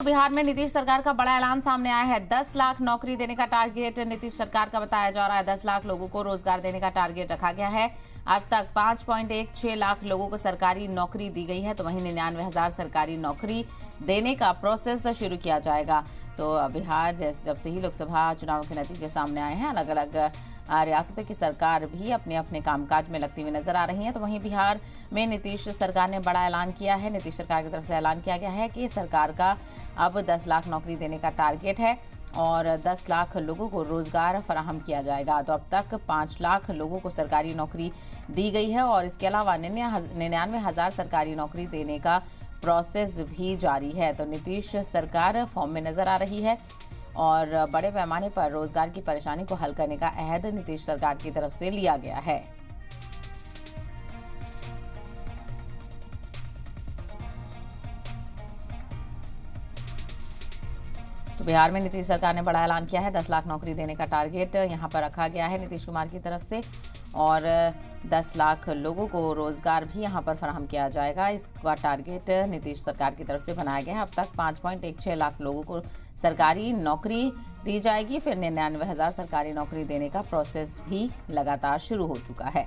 बिहार में नीतीश सरकार का बड़ा ऐलान सामने आया है। 10 लाख नौकरी देने का टारगेट नीतीश सरकार का बताया जा रहा है। 10 लाख लोगों को रोजगार देने का टारगेट रखा गया है। अब तक 5.16 लाख लोगों को सरकारी नौकरी दी गई है, तो वहीं 99,000 सरकारी नौकरी देने का प्रोसेस शुरू किया जाएगा। तो बिहार जब से ही लोकसभा चुनाव के नतीजे सामने आए हैं, अलग अलग रियासतों की सरकार भी अपने अपने कामकाज में लगती हुई नजर आ रही है। तो वहीं बिहार में नीतीश सरकार ने बड़ा ऐलान किया है। नीतीश सरकार की तरफ से ऐलान किया गया है कि सरकार का अब 10 लाख नौकरी देने का टारगेट है और 10 लाख लोगों को रोजगार फराहम किया जाएगा। तो अब तक 5 लाख लोगों को सरकारी नौकरी दी गई है और इसके अलावा 99,000 सरकारी नौकरी देने का प्रोसेस भी जारी है। तो नीतीश सरकार फॉर्म में नजर आ रही है और बड़े पैमाने पर रोजगार की परेशानी को हल करने का अहद नीतीश सरकार की तरफ से लिया गया है। तो बिहार में नीतीश सरकार ने बड़ा ऐलान किया है। 10 लाख नौकरी देने का टारगेट यहां पर रखा गया है नीतीश कुमार की तरफ से और 10 लाख लोगों को रोजगार भी यहां पर फराहम किया जाएगा। इसका टारगेट नीतीश सरकार की तरफ से बनाया गया है। अब तक 5.16 लाख लोगों को सरकारी नौकरी दी जाएगी। फिर 99,000 सरकारी नौकरी देने का प्रोसेस भी लगातार शुरू हो चुका है।